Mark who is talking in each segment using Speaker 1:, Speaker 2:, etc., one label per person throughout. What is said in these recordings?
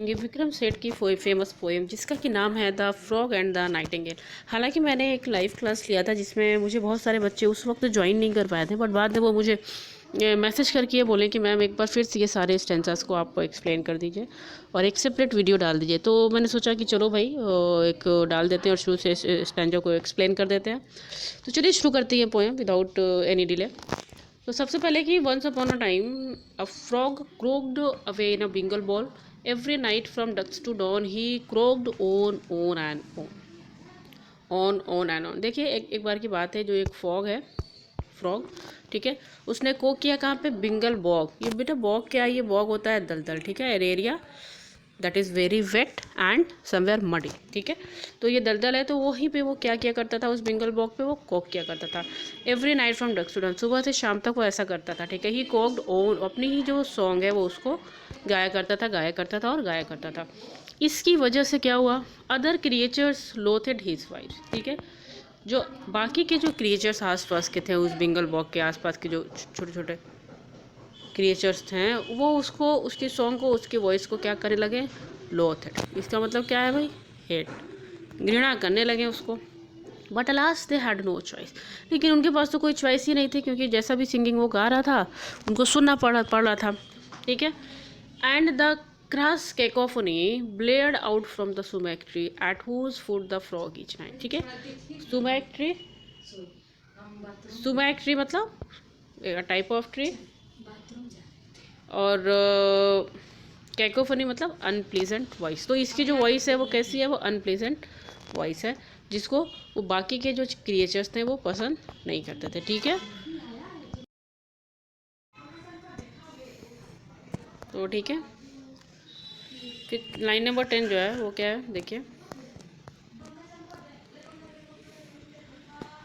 Speaker 1: ये विक्रम सेठ की famous poem जिसका कि नाम है the frog and the Nightingale. हालांकि मैंने एक लाइव क्लास लिया था जिसमें मुझे बहुत सारे बच्चे उस वक्त ज्वाइन नहीं कर पाए थे, बट बाद में वो मुझे मैसेज करके ये बोले कि मैम एक बार फिर से ये सारे स्टेंसास को आप एक्सप्लेन कर दीजिए और एक सेपरेट वीडियो डाल दीजिए। तो मैंने सोचा कि चलो भाई एक डाल देते हैं और शुरू से स्टेंजा को एक्सप्लेन कर देते हैं। तो चलिए शुरू करते हैं पोएम विदाउट एनी डिले। तो सबसे पहले कि once upon a time a frog croaked away in a Bingle Bog every night from डक्स to dawn he croaked on and on and on. देखिए एक बार की बात है, जो एक फॉग है, फ्रॉग, ठीक है, उसने कोक किया कहाँ पे, बिंगल बॉग। ये बेटा बॉग क्या है, ये बॉग होता है दलदल, ठीक है, area that is very wet and somewhere muddy, ठीक है। तो ये दलदल है, तो वहीं पे वो क्या किया करता था, उस बिंगल बॉग पे वो कोक किया करता था एवरी नाइट फ्रॉम डक्स टू डन, सुबह से शाम तक वो ऐसा करता था, ठीक है। ही कोक्ड ओन, अपनी ही जो सॉन्ग है वो उसको गाया करता था, गाया करता था और गाया करता था। इसकी वजह से क्या हुआ, अदर क्रिएचर्स लोथेड हिज वाइफ, ठीक है। जो बाकी के जो क्रिएचर्स आसपास के थे, उस बिंगल बॉग के आसपास के जो छोटे छोटे क्रिएचर्स थे, वो उसको, उसकी सॉन्ग को, उसकी वॉइस को क्या करने लगे, लोथेड। इसका मतलब क्या है भाई, हेट, घृणा करने लगे उसको। But alas they had no choice, लेकिन उनके पास तो कोई चॉइस ही नहीं थी, क्योंकि जैसा भी सिंगिंग वो गा रहा था उनको सुनना पड़ रहा था, ठीक है। And the crass cacophony blared out from the sumac tree at whose foot the frog each night, ठीक है। सुमैक ट्री, सुमैक ट्री मतलब टाइप ऑफ ट्री, और कैकोफनी मतलब अनप्लीजेंट वॉइस। तो इसकी जो वॉइस है वो कैसी है, वो अनप्लीजेंट वॉइस है, जिसको वो बाकी के जो क्रिएचर्स थे वो पसंद नहीं करते थे, ठीक है। तो ठीक है, फिर लाइन नंबर 10 जो है वो क्या है, देखिए।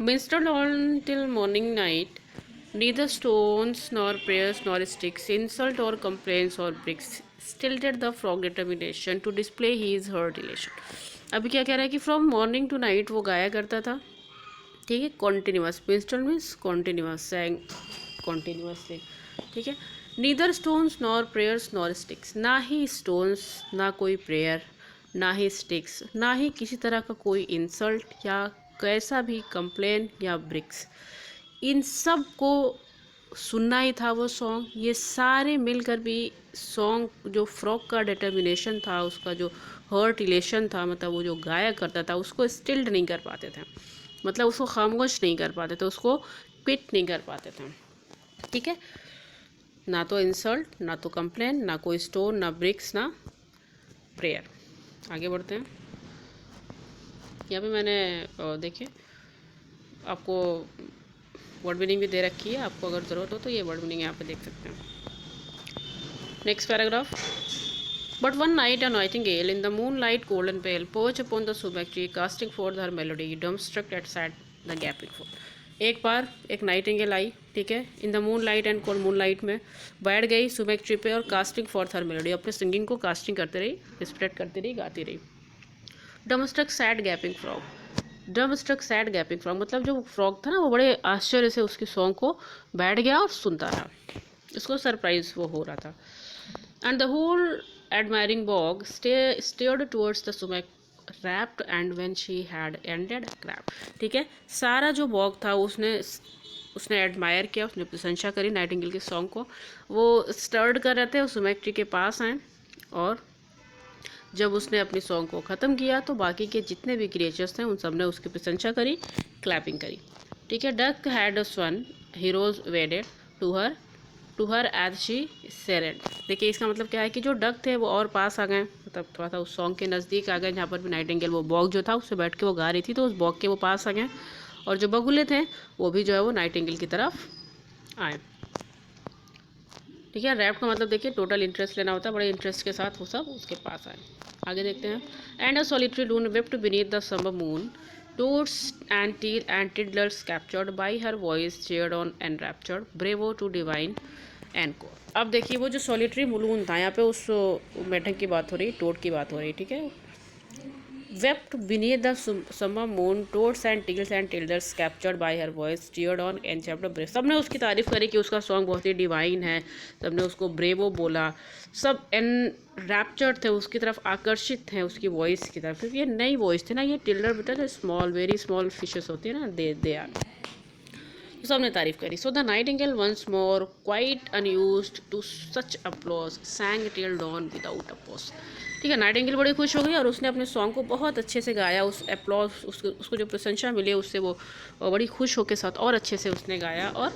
Speaker 1: Minstrel on till morning night, neither stones nor prayers nor sticks, insult or complaints or bricks, stilted the frog determination to display his her relation। अभी क्या कह रहा है कि फ्रॉम मॉर्निंग टू नाइट वो गाया करता था, ठीक है, continuous, minstrel means continuous, sang continuously, ठीक है। Neither stones nor prayers nor sticks, ना ही स्टोन्स, ना कोई प्रेयर, ना ही स्टिक्स, ना ही किसी तरह का कोई इंसल्ट या कैसा भी कंप्लेन या ब्रिक्स, इन सब को सुनना ही था वो सॉन्ग। ये सारे मिलकर भी सॉन्ग, जो फ्रॉग का डिटर्मिनेशन था, उसका जो हर्ट रिलेशन था, मतलब वो जो गाया करता था, उसको स्टिल्ड नहीं कर पाते थे, मतलब उसको खामोश नहीं कर पाते थे, उसको क्विट नहीं कर पाते थे, ठीक है। ना तो इंसल्ट, ना तो कंप्लेन, ना कोई स्टोन, ना ब्रिक्स, ना प्रेयर। आगे बढ़ते हैं। यहाँ पे मैंने देखिए आपको वर्ड मीनिंग भी दे रखी है, आपको अगर ज़रूरत हो तो ये वर्ड मीनिंग यहाँ पे देख सकते हैं। Next paragraph. But one night a nightingale in the moonlight golden pale perched upon the sumac tree casting forth her melody dumbstruck at sat the gaping foot। एक बार एक नाइटिंगेल आई, ठीक है, in the moonlight and cold moonlight में बैठ गई sumac tree पे और कास्टिंग फॉर्थ हर मेलोडी, अपने सिंगिंग को कास्टिंग करते रही, स्प्रेड करती रही, गाती रही। Dumbstruck sat gaping frog, dumbstruck sat gaping frog मतलब जो फ्रॉग था ना वो बड़े आश्चर्य से उसकी सॉन्ग को बैठ गया और सुनता रहा, उसको सरप्राइज वो हो रहा था। And the whole admiring bog stared towards the sumac wrapped, and when she had ended clapped, ठीक है। सारा जो बॉग था उसने उसने एडमायर किया, उसने प्रशंसा करी नाइटिंगेल के सॉन्ग को। वो स्टर्ड कर रहे थे, उस सुमेक ट्री के पास आए, और जब उसने अपनी सॉन्ग को ख़त्म किया तो बाकी के जितने भी क्रिएचर्स थे उन सब ने उसकी प्रशंसा करी, क्लैपिंग करी, ठीक है। Duck had a sun herons waded to her as she serenaded. देखिए इसका मतलब क्या है कि जो डक थे वो और पास आ गए, मतलब थोड़ा सा उस सॉन्ग के नज़दीक आ गए, जहाँ पर भी नाइटिंगेल वो बॉग जो था उससे बैठ के वो गा रही थी, तो उस बॉग के वो पास आ गए, और जो बगुले थे वो भी जो है वो नाइटिंगेल की तरफ आए, ठीक है। रैप का मतलब देखिए टोटल इंटरेस्ट लेना होता है, बड़े इंटरेस्ट के साथ वो सब उसके पास आए। आगे देखते हैं। And a solitary loon wept beneath the summer moon toads and tiddlers captured by her voice cheered on and raptured bravo too divine एंड को। अब देखिए वो जो सॉलिटरी मुलून था, यहाँ पे उस मेढक की बात हो रही, टोड की बात हो रही, ठीक है। wept beneath the summer moon, toads and tailors captured by her voice cheered on and chapter brave. सबने उसकी तारीफ करी कि उसका सॉन्ग बहुत ही डिवाइन है, सबने उसको ब्रेवो बोला, सब एन रैप्चर्ड थे, उसकी तरफ आकर्षित थे उसकी वॉइस की तरफ, क्योंकि ये नई वॉइस थी ना, ये टिल्डर बेटा जो स्मॉल वेरी स्मॉल फिशेस होती है ना, दे आर, तो सबने तारीफ करी. So the nightingale once more quite unused to such applause sang till dawn without a pause. ठीक है, नाइटिंगेल बड़ी खुश हो गई और उसने अपने सॉन्ग को बहुत अच्छे से गाया. उस अप्लॉज उसको जो प्रशंसा मिली उससे वो बड़ी खुश हो के साथ और अच्छे से उसने गाया और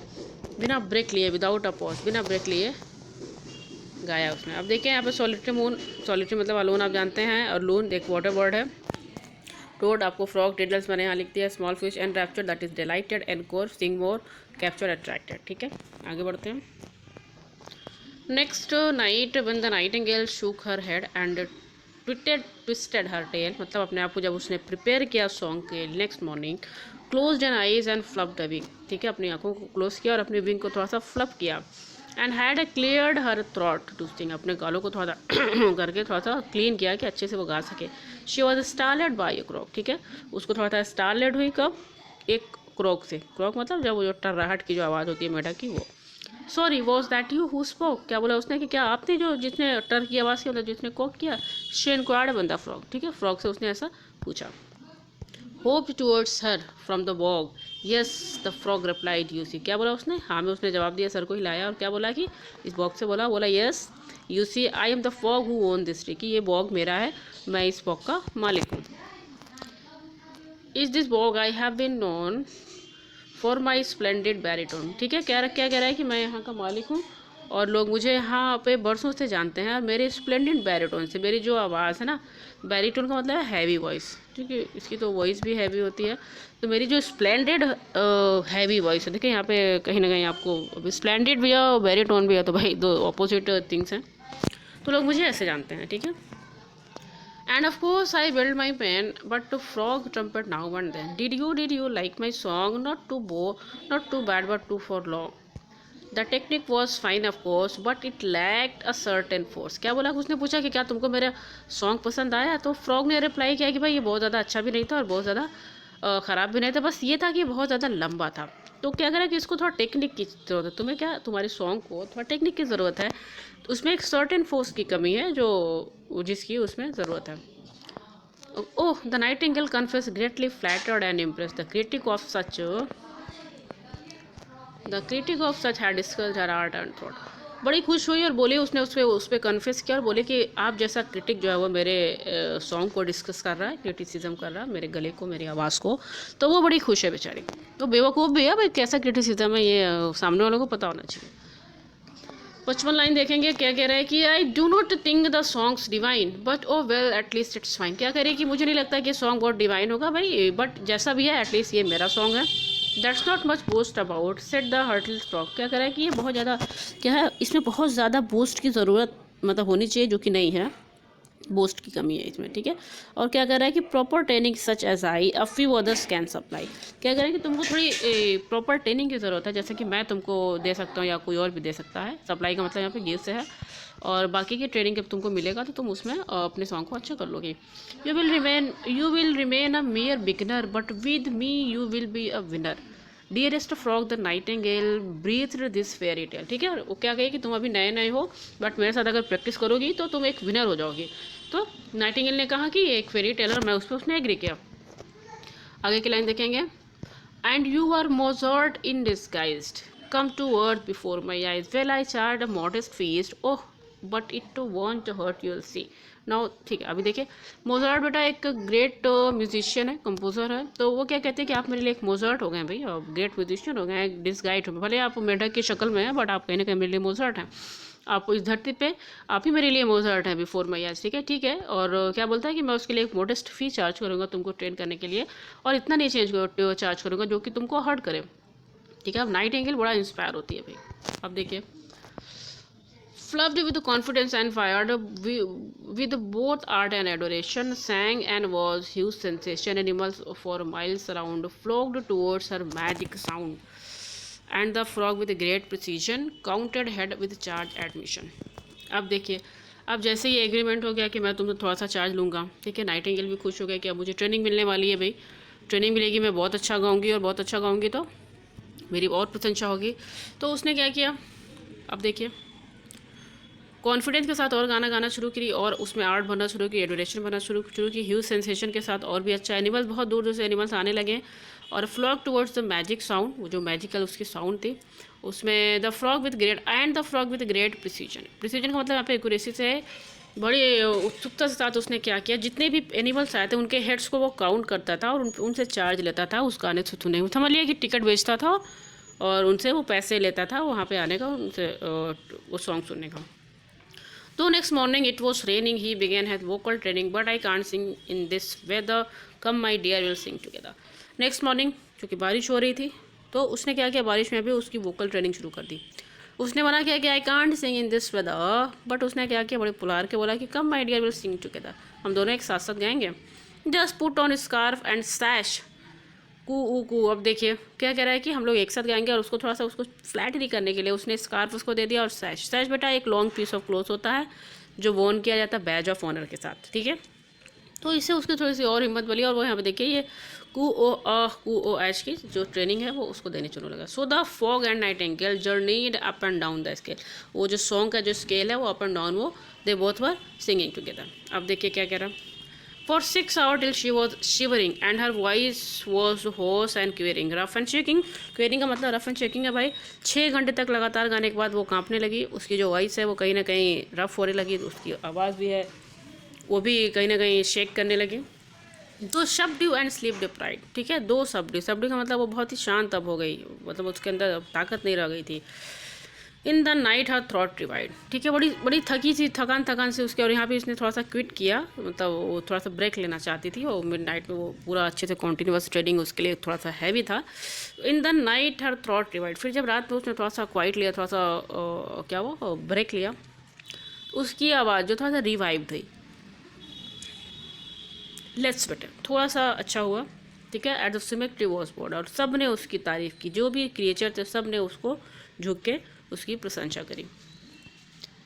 Speaker 1: बिना ब्रेक लिए, विदाउट अ पॉज, बिना ब्रेक लिए गाया उसने. अब देखिए यहाँ पे सॉलिटरी मून, सॉलिटरी मतलब अलोन आप जानते हैं, और लून एक वाटर बर्ड है. टोड आपको फ्रॉग, टिडल्स मैंने यहाँ लिख दिया, small fish and rapture that is delighted and core sing more capture attracted. ठीक है, आगे बढ़ते हैं. Next night when the nightingale shook her head and twisted her tail, मतलब अपने आप को जब उसने प्रिपेयर किया सॉन्ग के next morning, closed an eyes and flapped a wing. ठीक है, अपनी आंखों को क्लोज किया और अपनी विंग को थोड़ा सा फ्लप किया. And had cleared her throat to sing, अपने गालों को थोड़ा सा करके थोड़ा सा क्लीन किया कि अच्छे से वो गा सके. शी वॉज स्टारलेड बाई अ क्रॉक. ठीक है, उसको थोड़ा सा स्टारलेड हुई कब, एक क्रॉक से. क्रॉक मतलब जब वो जो टर्राहट की जो आवाज़ होती है मेढक की, वो. Sorry was that you who spoke, क्या बोला उसने कि क्या आपने जो जिसने टर की आवाज़ की, मतलब जिसने कॉक किया. She inquired when the frog. ठीक है, फ्रॉग से उसने ऐसा पूछा. Hopped towards her from the bog, yes the frog replied you see, क्या बोला उसने, हाँ में उसने जवाब दिया, सर को हिलाया और क्या बोला कि इस बॉग से बोला yes you see I am the frog who own this tree, कि ये बॉग मेरा है, मैं इस बॉग का मालिक हूँ. Is this bog I have been known for my splendid baritone. ठीक है, क्या कह रहा है कि मैं यहाँ का मालिक हूँ और लोग मुझे यहाँ पे बरसों से जानते हैं मेरे स्प्लेंडेड बैरिटोन से, मेरी जो आवाज़ है ना, बैरिटोन का मतलब है हैवी वॉइस. ठीक है, इसकी तो वॉइस भी हैवी होती है, तो मेरी जो स्प्लेंडेड हैवी वॉइस है. देखिए यहाँ पे कहीं ना कहीं आपको स्प्लेंडेड भी है और बैरिटोन भी है, तो भाई दो अपोजिट थिंग्स हैं, तो लोग मुझे ऐसे जानते हैं. ठीक है, and of course I build my pen but to frog trumpet now and then, did you like my song, not too bad but too for long. The technique was fine of course but it lacked a certain force. क्या बोला, उसने पूछा कि क्या तुमको मेरा song पसंद आया, तो फ्रॉग ने रिप्लाई किया कि भाई ये बहुत ज़्यादा अच्छा भी नहीं था और बहुत ज़्यादा ख़राब भी नहीं था, बस ये था कि बहुत ज़्यादा लंबा था. तो क्या करें कि इसको थोड़ा टेक्निक की ज़रूरत है, तुम्हें क्या, तुम्हारे सॉन्ग को थोड़ा टेक्निक की ज़रूरत है, तो उसमें एक सर्टेन फोर्स की कमी है जो जिसकी उसमें ज़रूरत है. ओह the Nightingale confess greatly flattered and impress the critic of such had discussed her art and thought. बड़ी खुश हुई और बोली, उसने उस पर कन्फेस किया और बोले कि आप जैसा क्रिटिक जो है वो मेरे सॉन्ग को डिस्कस कर रहा है, क्रिटिसिज्म कर रहा है मेरे गले को, मेरी आवाज़ को, तो वो बड़ी खुश है बेचारी. तो बेवकूफ़ भी है भाई, कैसा क्रिटिसिज्म है ये सामने वालों को पता होना चाहिए. 55 लाइन देखेंगे, क्या कह रहा है कि I do not think the songs divine but oh well at least it's fine. क्या कह रही है कि मुझे नहीं लगता कि सॉन्ग बहुत डिवाइन होगा भाई, बट जैसा भी है एटलीस्ट ये मेरा सॉन्ग है. That's not much boost about set the hurtle stock. क्या कह रहा है कि ये बहुत ज़्यादा क्या है, इसमें बहुत ज़्यादा बूस्ट की ज़रूरत मतलब होनी चाहिए, जो कि नहीं है, बूस्ट की कमी है इसमें. ठीक है, और क्या कर रहा है कि proper training such as I a few others can supply. क्या कर रहा है कि तुमको थोड़ी प्रॉपर ट्रेनिंग की ज़रूरत है, जैसे कि मैं तुमको दे सकता हूँ या कोई और भी दे सकता है. सप्लाई का मतलब यहाँ पे गिव से है, और बाकी की ट्रेनिंग जब तुमको मिलेगा तो तुम उसमें अपने सॉन्ग को अच्छा कर लोगे. You will remain a mere beginner but with me you will be a winner. Dearest frog the nightingale breathe this fairy tale. ठीक है, वो क्या कहे कि तुम अभी नए नए हो बट मेरे साथ अगर प्रैक्टिस करोगी तो तुम एक विनर हो जाओगी. तो नाइटिंगेल ने कहा कि एक फेरी टेलर, मैं उस पर उसने एग्री किया. आगे की लाइन देखेंगे. And you are Mozart in disguised come to earth before my eyes well I charge a modest feast oh but it too won't hurt you'll see now. ठीक है, अभी देखिए मोजार्ट बेटा एक ग्रेट म्यूजिशियन है, composer है, तो वो क्या कहते हैं कि आप मेरे लिए एक मोजार्ट हो गए भाई, और ग्रेट म्यूजिशियन हो गए, एक डिस्गाइड हो गए, भले आप मेढक की शक्ल में हैं बट आप कहीं ना कहीं मेरे लिए मोजार्ट हैं. आप इस धरती पे आप ही मेरे लिए मोजार्ट हैं बिफोर माई आइज. ठीक है, और क्या बोलता है कि मैं उसके लिए एक मोडेस्ट फी चार्ज करूँगा तुमको ट्रेन करने के लिए, और इतना नहीं चार्ज करूँगा जो कि तुमको हर्ट करे. ठीक है, अब नाइटिंगेल बड़ा इंस्पायर होती है भाई. अब देखिए, fluffed with confidence and fired with both art and adoration, sang and was huge sensation. Animals for miles around flocked towards her magic sound, and the frog with great precision counted head with charge admission. अब देखिए, अब जैसे ये agreement हो गया कि मैं तुमसे थोड़ा सा चार्ज लूँगा, ठीक है, नाइटिंगेल भी खुश हो गया कि अब मुझे ट्रेनिंग मिलने वाली है भाई, ट्रेनिंग मिलेगी, मैं बहुत अच्छा गाऊँगी और बहुत अच्छा गाऊँगी तो मेरी और प्रशंसा होगी। तो उसने क्या किया, अब देखिए, कॉन्फिडेंस के साथ और गाना गाना शुरू करी और उसमें आर्ट बनना शुरू की, एडोरेशन बनना शुरू की, ह्यूज सेंसेशन के साथ और भी अच्छा, एनिमल्स बहुत दूर दूर से एनिमल्स आने लगे और flock towards the magic sound, वो जो मैजिकल उसकी साउंड थी उसमें, the frog with great precision का मतलब यहाँ पे एक्यूरेसी से बड़ी उत्सुकता के साथ उसने क्या किया, जितने भी एनिमल्स आए थे उनके हेड्स को वो काउंट करता था और उनसे चार्ज लेता था उस गाने से सुनने, समझ लिया कि टिकट बेचता था और उनसे वो पैसे लेता था वहाँ पे आने का, उनसे वो सॉन्ग सुनने का। तो next morning it was raining, he began his vocal training, but I can't sing in this weather, come my dear will sing together. Next morning क्योंकि बारिश हो रही थी तो उसने क्या किया, बारिश में भी उसकी वोकल ट्रेनिंग शुरू कर दी। उसने बोला क्या कि I can't sing in this weather, but उसने क्या किया, बड़े पुलार के बोला कि come my dear will sing together, हम दोनों एक साथ साथ गाएंगे। Just put on scarf and sash coo. अब देखिए क्या कह रहा है कि हम लोग एक साथ गाएंगे और उसको थोड़ा सा उसको फ्लैट नहीं करने के लिए उसने स्कार्फ उसको दे दिया और सैश बेटा एक लॉन्ग पीस ऑफ क्लोथ होता है जो वॉन किया जाता है बैज ऑफ ऑनर के साथ, ठीक है। तो इससे उसकी थोड़ी सी और हिम्मत बनी और वो यहाँ पे देखिए ये कू ओ एच की जो ट्रेनिंग है वो उसको देने चलने लगा। So the fog and Nightingale journeyed up and down the scale, वो जो सॉन्ग का जो स्केल है वो अप एंड डाउन, वो they both were singing together. अब देखिए क्या कह रहा, For 6 hours till she was shivering and her voice was hoarse and quivering. Rough and shaking, quivering का मतलब rough and shaking है भाई। 6 घंटे तक लगातार गाने के बाद वो कांपने लगी, उसकी जो वॉइस है वो कहीं ना कहीं रफ होने लगी, उसकी आवाज़ भी है वो भी कहीं ना कहीं शेक करने लगी। दो सबड्यू एंड स्लीप डिप्राइव्ड, ठीक है, दो सबड्यू का मतलब वो बहुत ही शांत अब हो गई, मतलब उसके अंदर ताकत नहीं रह गई थी। In the night her throat revived, ठीक है, बड़ी बड़ी थकी सी थकान से उसके, और यहाँ पे इसने थोड़ा सा क्विट किया, मतलब वो थोड़ा सा ब्रेक लेना चाहती थी और मिड नाइट में वो पूरा अच्छे से कॉन्टीन्यूस ट्रेडिंग उसके लिए थोड़ा सा हैवी था। In the night her throat revived, फिर जब रात में उसने थोड़ा सा क्वाइट लिया, थोड़ा सा क्या वो ब्रेक लिया, उसकी आवाज़ जो थोड़ा सा रिवाइव थी, लेट्स बेटर, थोड़ा सा अच्छा हुआ, ठीक है। At the symmetry was bored, और सब ने उसकी तारीफ़ की, जो भी क्रिएचर थे सब ने उसको झुक के उसकी प्रशंसा करी।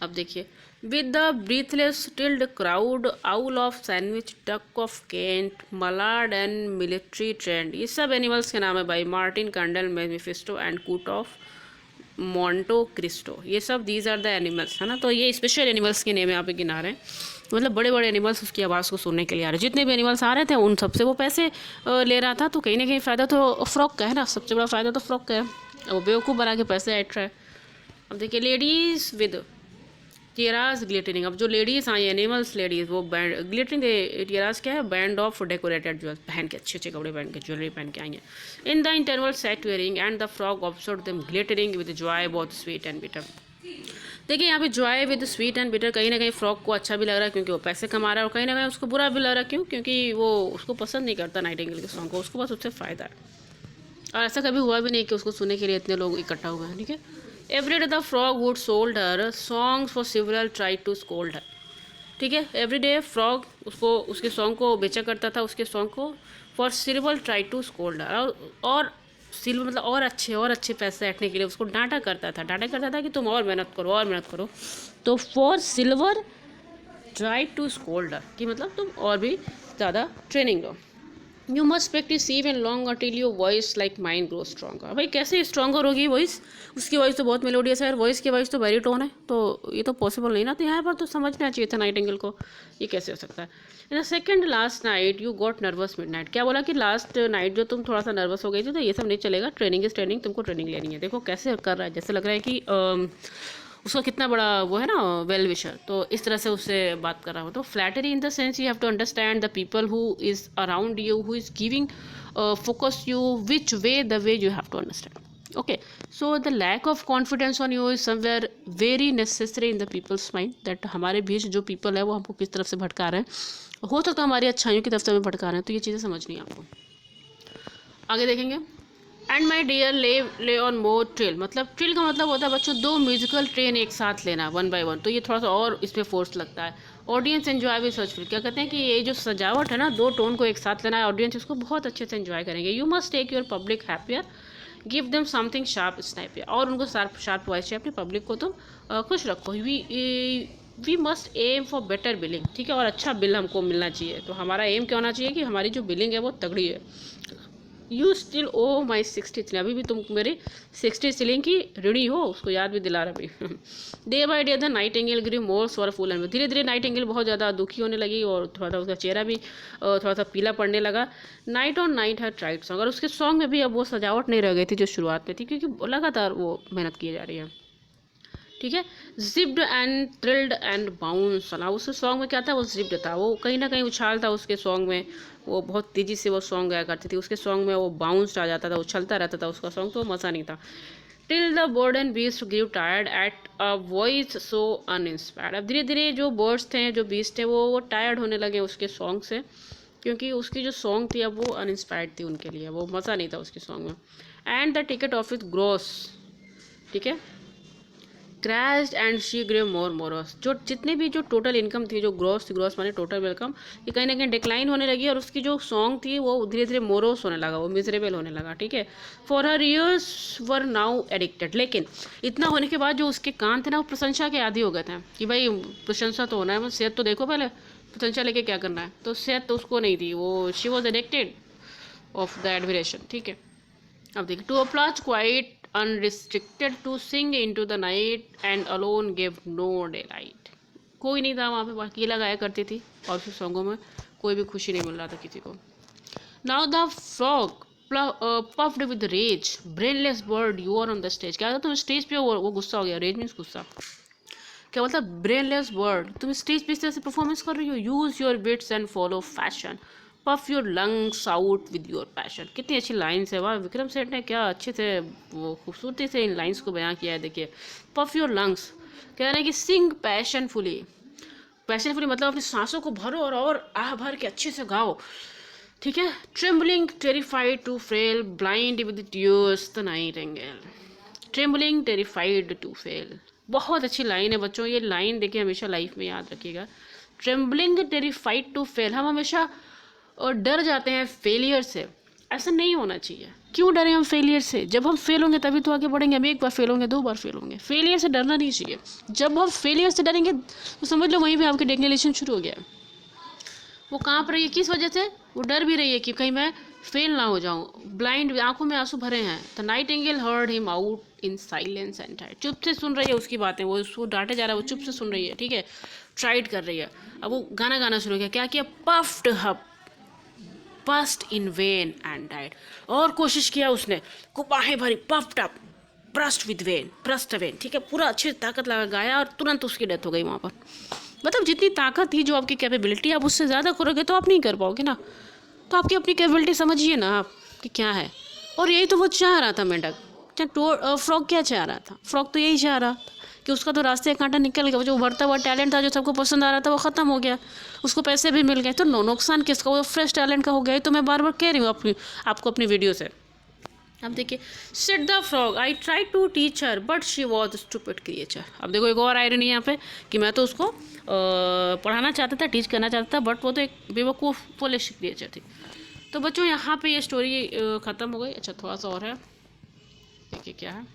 Speaker 1: अब देखिए, with the breathless tilde crowd, owl of sandwich, duck of Kent, Mallard and military trend, ये सब एनिमल्स के नाम है भाई, मार्टिन, कंडल, मेफिस्टो एंड कूट ऑफ मॉन्टो क्रिस्टो, ये सब दीज आर द एनिमल्स, है ना। तो ये स्पेशल एनिमल्स के नेम यहाँ पे गिना रहे हैं, मतलब बड़े बड़े एनिमल्स उसकी आवाज़ को सुनने के लिए आ रहे, जितने भी एनिमल्स आ रहे थे उन सबसे वो पैसे ले रहा था, तो कहीं ना कहीं फ़ायदा तो फ्रॉग का है ना, सबसे बड़ा फ़ायदा तो फ्रॉग का है, वो बेवकूफ़ बना के पैसे ऐट रहा है। अब देखिए, लेडीज़ विद टियराज ग्लिटरिंग, अब जो लेडीज़ आई एनिमल्स लेडीज़ वो बैंड ग्लिटरिंग, टियराज क्या है, बैंड ऑफ डेकोरेटेड ज्वेल्स, पहन के अच्छे अच्छे कपड़े पहन के ज्वेलरी पहन के आई हैं। In the interval set wearing and the frog observe them glittering with Joy both sweet and bitter. देखिए यहाँ पे Joy with sweet and bitter, कहीं ना कहीं फ्रॉग को अच्छा भी लग रहा है क्योंकि वो पैसे कमा रहा है, और कहीं ना कहीं उसको बुरा भी लग रहा है, क्यों, क्योंकि वो उसको पसंद नहीं करता नाइटिंगेल के सॉन्ग को, उसको बस उससे फ़ायदा है, और ऐसा कभी हुआ भी नहीं कि उसको सुनने के लिए इतने लोग इकट्ठा हुए हैं, ठीक है। Every day the frog would sold her songs for silver try to scold her, ठीक है, एवरी डे फ्रॉग उसको उसके सॉन्ग को बेचा करता था, उसके सॉन्ग को, for silver try to scold her, और सिल्वर मतलब और अच्छे पैसे ऐंठने के लिए उसको डांटा करता था कि तुम और मेहनत करो, तो for silver try to scold her कि मतलब तुम और भी ज़्यादा ट्रेनिंग लो। You must practise even longer till your voice like mine grow stronger, भाई कैसे स्ट्रॉन्गर होगी वॉइस, उसकी वॉइस तो बहुत मेलोडियस है यार, वॉइस की वॉइस तो बैरीटोन है, तो ये तो पॉसिबल नहीं ना, तो यहाँ पर तो समझना चाहिए था नाइटिंगेल को, ये कैसे हो सकता है। In the second last night you got nervous midnight, क्या बोला कि लास्ट नाइट जो तुम थोड़ा सा नर्वस हो गई थी, तो ये सब नहीं चलेगा, ट्रेनिंग इज ट्रेनिंग, तुमको ट्रेनिंग लेनी है। देखो कैसे कर रहा है, जैसे लग रहा है कि उसका कितना बड़ा वो है ना वेल विशर, तो इस तरह से उससे बात कर रहा हो। तो flattery in the sense you have to understand the people who is around you, who is giving focus you which way the way you have to understand. Okay, so the lack of confidence on you is somewhere very necessary in the people's mind, that हमारे बीच जो people है वो हमको किस तरफ से भटका रहे हैं, हो सकता है हमारी अच्छाइयों की तरफ से हमें भटका रहे हैं, तो ये चीज़ें समझनी है आपको। आगे देखेंगे, एंड माई डियर ले ऑन मोर ट्रिल, मतलब ट्रिल का मतलब होता है बच्चों 2 म्यूजिकल ट्रेन एक साथ लेना 1 by 1, तो ये थोड़ा सा और इसमें फोर्स लगता है। Audience enjoy with such feel, क्या कहते हैं कि ये जो सजावट है ना, 2 टोन को एक साथ लेना है, ऑडियंस इसको बहुत अच्छे से एंजॉय करेंगे। You must take your public happier, give them something sharp snappier, और उनको शार्प वॉइस चाहिए, अपनी पब्लिक को तुम खुश रखो। We must aim for better billing, ठीक है, और अच्छा बिल हमको मिलना चाहिए। तो हमारा एम क्या होना चाहिए कि हमारी जो बिलिंग है वो तगड़ी है। यू स्टिल ओ माई 63, अभी भी तुम मेरी 60 सीलिंग की ऋणी हो, उसको याद भी दिला रहा भाई। Day by day the nightingale grew more sorrowful and, धीरे धीरे नाइट एंगल बहुत ज़्यादा दुखी होने लगी और थोड़ा सा उसका चेहरा भी थोड़ा सा पीला पड़ने लगा। नाइट ऑन नाइट है ट्राइड सॉन्ग, और उसके सॉन्ग में भी अब वो सजावट नहीं रह गई थी जो शुरुआत में थी, क्योंकि लगातार वो मेहनत की जा रही है, ठीक है। Zipped and thrilled and bounce ना, उस सॉन्ग में क्या था, वो जिप्ड था, वो कहीं ना कहीं उछाल था उसके सॉन्ग में, वो बहुत तेज़ी से वो सॉन्ग गाया करती थी, उसके सॉन्ग में वो बाउंस आ जाता था, उछलता रहता था उसका सॉन्ग, तो मज़ा नहीं था। Till the bird and beast grew tired at a voice so uninspired, अब धीरे धीरे जो बर्ड्स थे जो बीस्ट थे वो टायर्ड होने लगे उसके सॉन्ग से, क्योंकि उसकी जो सॉन्ग थी अब वो अनइंस्पायर्ड थी उनके लिए, वो मज़ा नहीं था उसके सॉन्ग में। And the ticket office grows, ठीक है, crashed and she grew more morose, जो जितने भी जो टोटल इनकम थी, जो ग्रॉस माने टोटल इनकम, ये कहीं ना कहीं डिक्लाइन होने लगी और उसकी जो सॉन्ग थी वो धीरे धीरे मोरोस होने लगा, वो मिजरेबल होने लगा, ठीक है। For her years were now addicted, लेकिन इतना होने के बाद जो उसके कान थे ना वो प्रशंसा के आदी हो गए थे कि भाई प्रशंसा तो होना है, बस सेहत तो देखो पहले, प्रशंसा लेके क्या करना है, तो सेहत तो उसको नहीं थी, वो she was addicted of the admiration, ठीक है। अब देखिए, to applause quite unrestricted to sing into the night and alone give no daylight, कोई नहीं था वहाँ पे, अकेला गाया करती थी और फिर सॉन्गों में कोई भी खुशी नहीं मिल रहा था किसी को। Now the frog puffed with rage, brainless bird you are on the stage, क्या था तुम स्टेज पे वो गुस्सा हो गया, रेज मीन्स गुस्सा, क्या बोलता ब्रेनलेस वर्ड, तुम स्टेज पे इस तरह से परफॉर्मेंस कर रही हो, use your bits and follow fashion, puff your lungs out with your passion, कितनी अच्छी लाइन्स है, वाह विक्रम सेठ ने क्या अच्छे से वो खूबसूरती से इन लाइन्स को बयां किया है, देखिए। पफ योर लंग्स कह रहे हैं कि सिंग पैशनफुली, पैशनफुली मतलब अपनी सांसों को भरो और आह भर के अच्छे से गाओ, ठीक है। Trembling terrified to fail blind with tears the nightingale, trembling terrified to fail, बहुत अच्छी लाइन है बच्चों, ये लाइन देखिए हमेशा लाइफ में याद रखिएगा। ट्रेम्बलिंग टेरिफाइड टू फेल, हम हमेशा डर जाते हैं फेलियर से, ऐसा नहीं होना चाहिए। क्यों डरें हम फेलियर से, जब हम फेल होंगे तभी तो आगे बढ़ेंगे, हम एक बार फेल होंगे, 2 बार फेल होंगे, फेलियर से डरना नहीं चाहिए। जब हम फेलियर से डरेंगे तो समझ लो वहीं पे आपके डिक्लेरेशन शुरू हो गया। वो काँप रही है किस वजह से, वो डर भी रही है कि कहीं मैं फेल ना हो जाऊं, ब्लाइंड, आंखों में आंसू भरे हैं। The nightingale heard him out in silence and टाइड, चुप से सुन रही है उसकी बातें, वो उसको डांटे जा रहा है, वो चुप से सुन रही है, ठीक है, ट्राइड कर रही है। अब वो गाना गाना शुरू किया, क्या किया, puffed up burst in vain and died, और कोशिश किया उसने, को बाहें भरी, puffed up burst with vain, burst vain, ठीक है, पूरा अच्छे ताकत लगा गाया और तुरंत उसकी डेथ हो गई वहाँ पर। मतलब जितनी ताकत थी, जो आपकी कैपेबिलिटी, आप उससे ज़्यादा करोगे तो आप नहीं कर पाओगे ना, तो आपकी अपनी कैपेबिलिटी समझिए ना आप कि क्या है। और यही तो वो चाह रहा था मेंढक, फ्रॉग क्या चाह रहा था, फ्रॉग तो यही चाह रहा था कि उसका तो रास्ते का कांटा निकल गया, जो उभरता हुआ टैलेंट था जो सबको पसंद आ रहा था वो ख़त्म हो गया, उसको पैसे भी मिल गए, तो नुकसान किसका, वो फ्रेश टैलेंट का हो गया। तो मैं बार बार कह रही हूँ आपको अपनी वीडियो से। अब देखिए, said the frog I tried to teach her but she was stupid creature, अब देखो एक और आयरनी यहाँ पे कि मैं तो उसको पढ़ाना चाहता था, टीच करना चाहता था, बट वो तो एक बेवकूफ़ फोलिश क्रिएचर थी। तो बच्चों यहाँ पे ये स्टोरी ख़त्म हो गई। अच्छा थोड़ा सा और है, देखिए क्या है।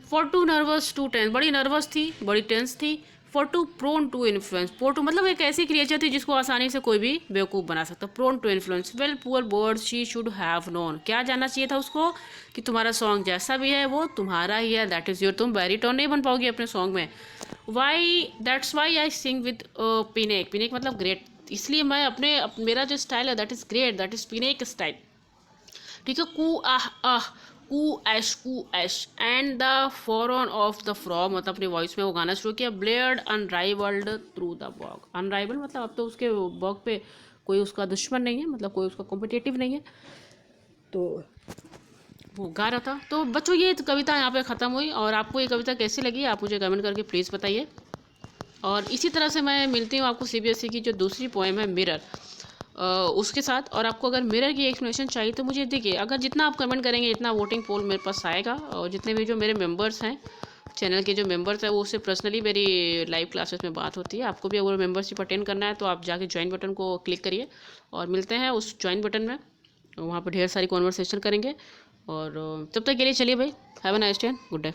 Speaker 1: Far too nervous too tense, बड़ी नर्वस थी, बड़ी टेंस थी। Far too prone to influence, far too मतलब एक ऐसी क्रिएचर थी जिसको आसानी से कोई भी बेवकूफ़ बना सकता। Prone to influence, well poor bird she should have known, क्या जानना चाहिए था उसको कि तुम्हारा सॉन्ग जैसा भी है वो तुम्हारा ही है, दैट इज़ योर, तुम बैरिटोन नहीं बन पाओगे अपने सॉन्ग में। Why that's why I sing with panache, panache मतलब ग्रेट, इसलिए मैं मेरा जो स्टाइल है that is great, that is panache style, ठीक है। Coo ah coo ash and the foghorn of the frog, मतलब अपनी वॉइस में वो गाना शुरू किया। Blared unrivalled through the bog, unrivalled मतलब अब तो उसके बॉग पे कोई उसका दुश्मन नहीं है, मतलब कोई उसका कॉम्पिटिटिव नहीं है, तो वो गा रहा था। तो बच्चों ये कविता यहाँ पे ख़त्म हुई, और आपको ये कविता कैसी लगी आप मुझे कमेंट करके प्लीज़ बताइए। और इसी तरह से मैं मिलती हूँ आपको CBSE की जो दूसरी पोएम है मिरर, उसके साथ। और आपको अगर मिरर की एक्सप्लेनेशन चाहिए तो मुझे देखिए, अगर जितना आप कमेंट करेंगे इतना वोटिंग पोल मेरे पास आएगा, और जितने भी जो मेरे मेंबर्स हैं चैनल के जो मेंबर्स हैं वो उससे पर्सनली मेरी लाइव क्लासेस में बात होती है। आपको भी अगर मेंबरशिप अटेंड करना है तो आप जाके ज्वाइन बटन को क्लिक करिए, और मिलते हैं उस ज्वाइन बटन में, वहाँ पर ढेर सारी कॉन्वर्सेशन करेंगे। और तब तक के लिए चलिए भाई, have a nice day, good day.